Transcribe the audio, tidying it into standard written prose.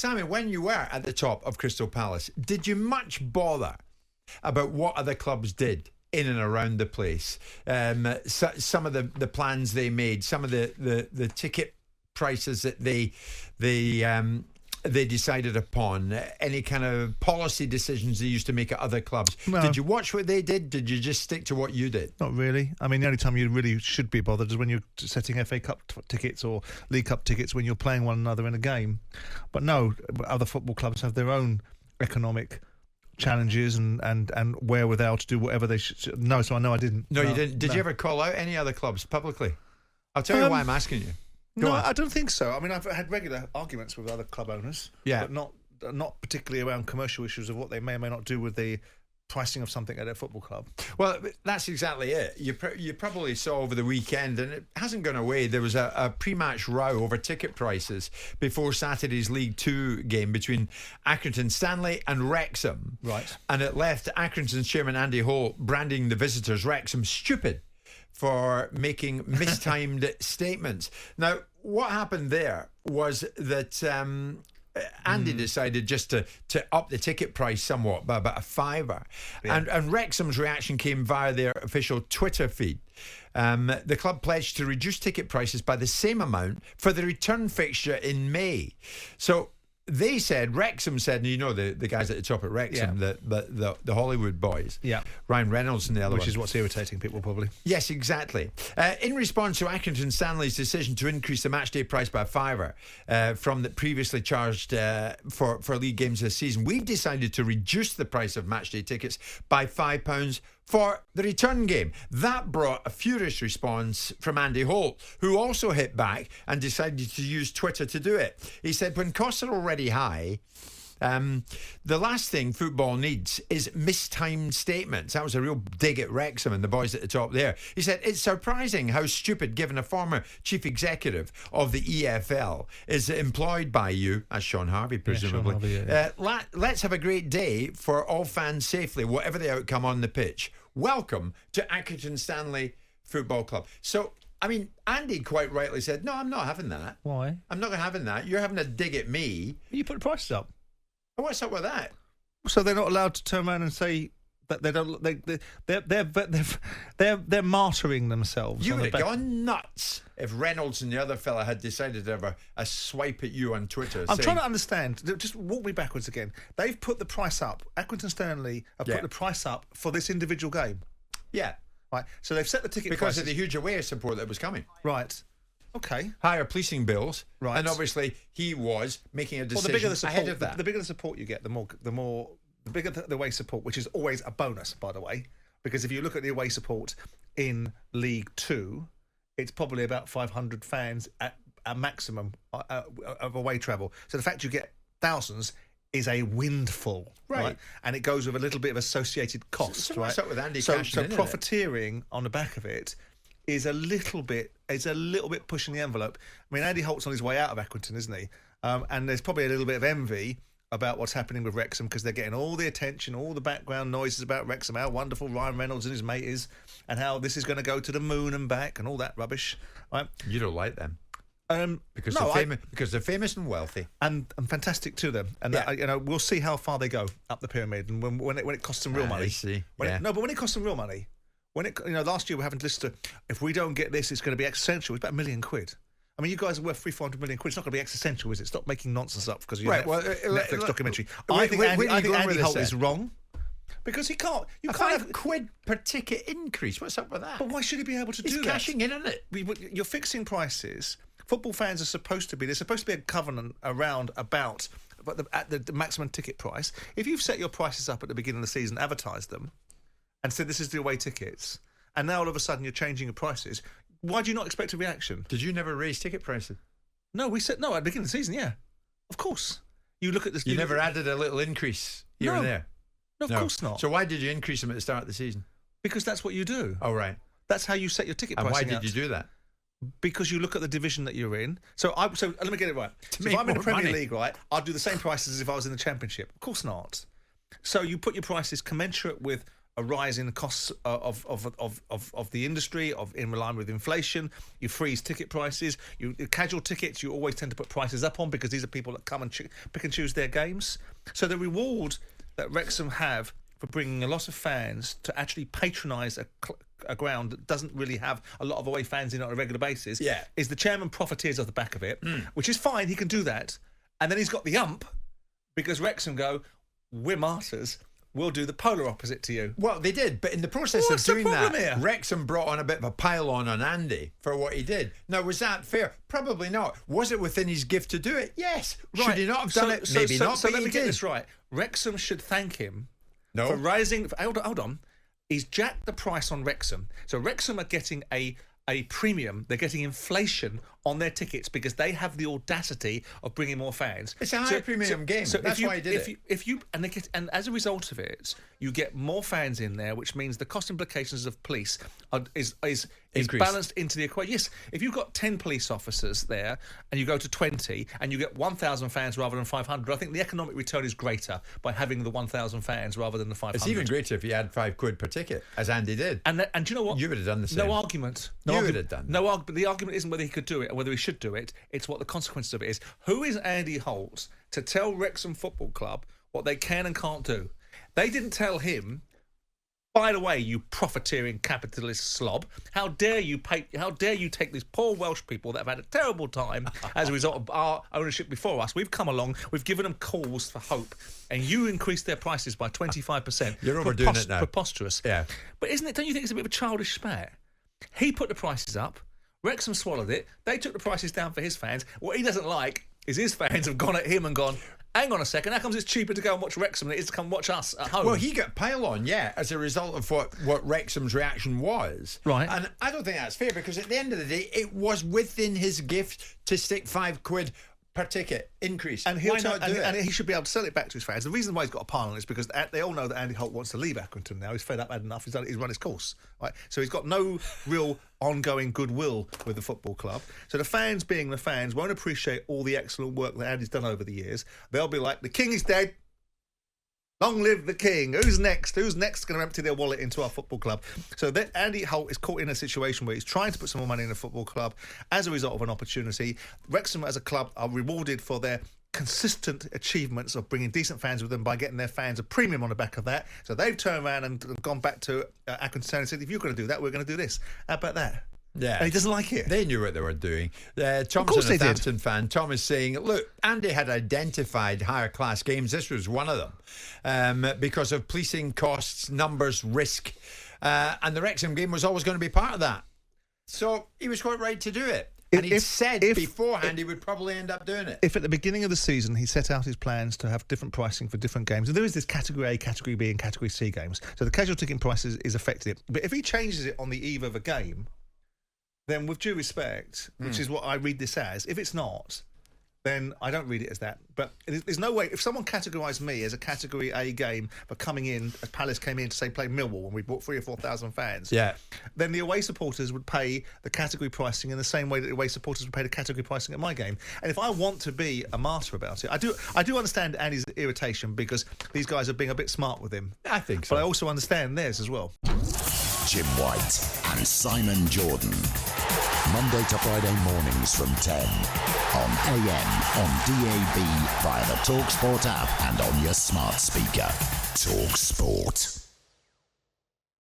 Sammy, when you were at the top of Crystal Palace, did you much bother about what other clubs did in and around the place? Some of the plans they made, some of the ticket prices that they decided upon, any kind of policy decisions they used to make at other clubs. No. Did you watch what they did? Did you just stick to what you did? Not really. I mean, the only time you really should be bothered is when you're setting FA Cup tickets or League Cup tickets when you're playing one another in a game. But no, other football clubs have their own economic challenges and wherewithal to do whatever they should. No, so I know I didn't. No, you didn't. Did you ever call out any other clubs publicly? I'll tell you why I'm asking you. No, I don't think so. I mean, I've had regular arguments with other club owners, but not particularly around commercial issues of what they may or may not do with the pricing of something at their football club. Well, that's exactly it. You probably saw over the weekend, and it hasn't gone away, there was a pre-match row over ticket prices before Saturday's League 2 game between Accrington Stanley and Wrexham. Right. And it left Accrington's chairman Andy Holt branding the visitors Wrexham stupid for making mistimed statements. Now, what happened there was that Andy decided just to up the ticket price somewhat by about £5. Yeah. And Wrexham's reaction came via their official Twitter feed. The club pledged to reduce ticket prices by the same amount for the return fixture in May. So they said, Wrexham said, and you know the guys at the top at Wrexham, the Hollywood boys, Ryan Reynolds and the other Which is what's irritating people probably. Yes, exactly. In response to Accrington Stanley's decision to increase the matchday price by £5 from the previously charged for league games this season, we've decided to reduce the price of matchday tickets by £5 for the return game. That brought a furious response from Andy Holt, who also hit back and decided to use Twitter to do it. He said, when costs are already high, the last thing football needs is mistimed statements. That was a real dig at Wrexham and the boys at the top there. He said, it's surprising how stupid, given a former chief executive of the EFL is employed by you, as Sean Harvey presumably. Sean Harvey, let's have a great day for all fans safely, whatever the outcome on the pitch. Welcome to Accrington Stanley Football Club. So, I mean, Andy quite rightly said, no, I'm not having that. Why? I'm not having that. You're having a dig at me. You put the prices up. What's up with that? So they're not allowed to turn around and say that they don't. They're martyring themselves. You would have gone nuts if Reynolds and the other fella had decided to have a swipe at you on Twitter. I'm trying to understand. Just walk me backwards again. They've put the price up. Accrington Stanley have put the price up for this individual game. Yeah. Right. So they've set the ticket because of the huge away support that was coming. Right. Okay. Higher policing bills, right? And obviously he was making a decision ahead of that. The bigger the support you get, the bigger the away support, which is always a bonus, by the way, because if you look at the away support in League 2, it's probably about 500 fans at a maximum of away travel. So the fact you get thousands is a windfall, right? And it goes with a little bit of associated cost, so right? What's up with Andy so cashing in, profiteering on the back of it is a little bit pushing the envelope. I mean, Andy Holt's on his way out of Accrington, isn't he? And there's probably a little bit of envy about what's happening with Wrexham because they're getting all the attention, all the background noises about Wrexham, how wonderful Ryan Reynolds and his mate is, and how this is going to go to the moon and back and all that rubbish. Right? You don't like them. Because they're famous and wealthy and fantastic to them, and that, we'll see how far they go up the pyramid, and when it costs them real money. But when it costs them real money. When last year we're having to listen to, if we don't get this, it's going to be existential. It's about £1 million. I mean, you guys are worth £300-400 million. It's not going to be existential, is it? Stop making nonsense up because of your Netflix documentary. I think Andy Holt is wrong because he can't. You can't have £5 per ticket increase. What's up with that? But why should he be able to do that? He's cashing in on it. You're fixing prices. Football fans are supposed to be. There's supposed to be a covenant about at the maximum ticket price. If you've set your prices up at the beginning of the season, advertised them, and said this is the away tickets, and now all of a sudden you're changing your prices, why do you not expect a reaction? Did you never raise ticket prices? No, we said no at the beginning of the season, yeah. Of course. You look at this. You never added a little increase here and there? No, of course not. So why did you increase them at the start of the season? Because that's what you do. Oh, right. That's how you set your ticket pricing. And why did you do that? Because you look at the division that you're in. So let me get it right. So if I'm in the Premier League, right, I'd do the same prices as if I was in the Championship. Of course not. So you put your prices commensurate with a rise in the costs of the industry, in line with inflation. You freeze ticket prices. Casual tickets, you always tend to put prices up on because these are people that come and pick and choose their games. So the reward that Wrexham have for bringing a lot of fans to actually patronise a ground that doesn't really have a lot of away fans in it on a regular basis is the chairman profiteers off the back of it, which is fine. He can do that. And then he's got the ump because Wrexham go, we're martyrs. We'll do the polar opposite to you. Well, they did, but in the process of doing that, Wrexham brought on a bit of a pile-on Andy for what he did. Now, was that fair? Probably not. Was it within his gift to do it? Yes. Right. Should he not have done it? Maybe not, but let he me did. Get this right. Wrexham should thank him for rising... Hold on. He's jacked the price on Wrexham. So Wrexham are getting a premium. They're getting inflation on their tickets because they have the audacity of bringing more fans. It's a higher premium game. So that's why he did it. And as a result of it, you get more fans in there, which means the cost implications of police is balanced into the equation. Yes, if you've got 10 police officers there and you go to 20 and you get 1,000 fans rather than 500, I think the economic return is greater by having the 1,000 fans rather than the 500. It's even greater if you had £5 per ticket, as Andy did. And do you know what? You would have done the same. No argument. You would have done that. But the argument isn't whether he could do it or whether he should do it. It's what the consequences of it is. Who is Andy Holt to tell Wrexham Football Club what they can and can't do? They didn't tell him, by the way, you profiteering capitalist slob, how dare you take these poor Welsh people that have had a terrible time as a result of our ownership before us. We've come along, we've given them calls for hope, and you increased their prices by 25%. You're overdoing it now. Preposterous. Yeah. But don't you think it's a bit of a childish spat? He put the prices up, Wrexham swallowed it, they took the prices down for his fans. What he doesn't like is his fans have gone at him and gone, hang on a second, how comes it's cheaper to go and watch Wrexham than it is to come watch us at home? Well, he got pile-on, as a result of what Wrexham's reaction was. Right. And I don't think that's fair because at the end of the day, it was within his gift to stick £5 per ticket increase. And he should be able to sell it back to his fans. The reason why he's got a pile on is because they all know that Andy Holt wants to leave Accrington now. He's fed up, had enough. He's run his course. Right? So he's got no real ongoing goodwill with the football club. So the fans, being the fans, won't appreciate all the excellent work that Andy's done over the years. They'll be like, the king is dead. Long live the king. Who's next? Who's next going to empty their wallet into our football club? So that Andy Holt is caught in a situation where he's trying to put some more money in the football club as a result of an opportunity. Wrexham as a club are rewarded for their consistent achievements of bringing decent fans with them by getting their fans a premium on the back of that. So they've turned around and gone back to Accrington and said, if you're going to do that, we're going to do this. How about that? Yeah. And he doesn't like it. They knew what they were doing. Tom's a Northampton fan. Tom is saying, look, Andy had identified higher class games. This was one of them because of policing costs, numbers, risk. And the Wrexham game was always going to be part of that. So he was quite right to do it. And he said beforehand he would probably end up doing it. If at the beginning of the season he set out his plans to have different pricing for different games, and there is this Category A, Category B and Category C games, so the casual ticket price is affected. But if he changes it on the eve of a game, then with due respect, which is what I read this as, if it's not, then I don't read it as that. But there's no way, if someone categorised me as a Category A game for coming in, as Palace came in to, say, play Millwall and we brought 3,000 or 4,000 fans, then the away supporters would pay the category pricing in the same way that the away supporters would pay the category pricing at my game. And if I want to be a martyr about it, I do understand Andy's irritation because these guys are being a bit smart with him. I think so. But I also understand theirs as well. Jim White and Simon Jordan. Monday to Friday mornings from 10 on AM, on DAB, via the TalkSPORT app and on your smart speaker. TalkSPORT.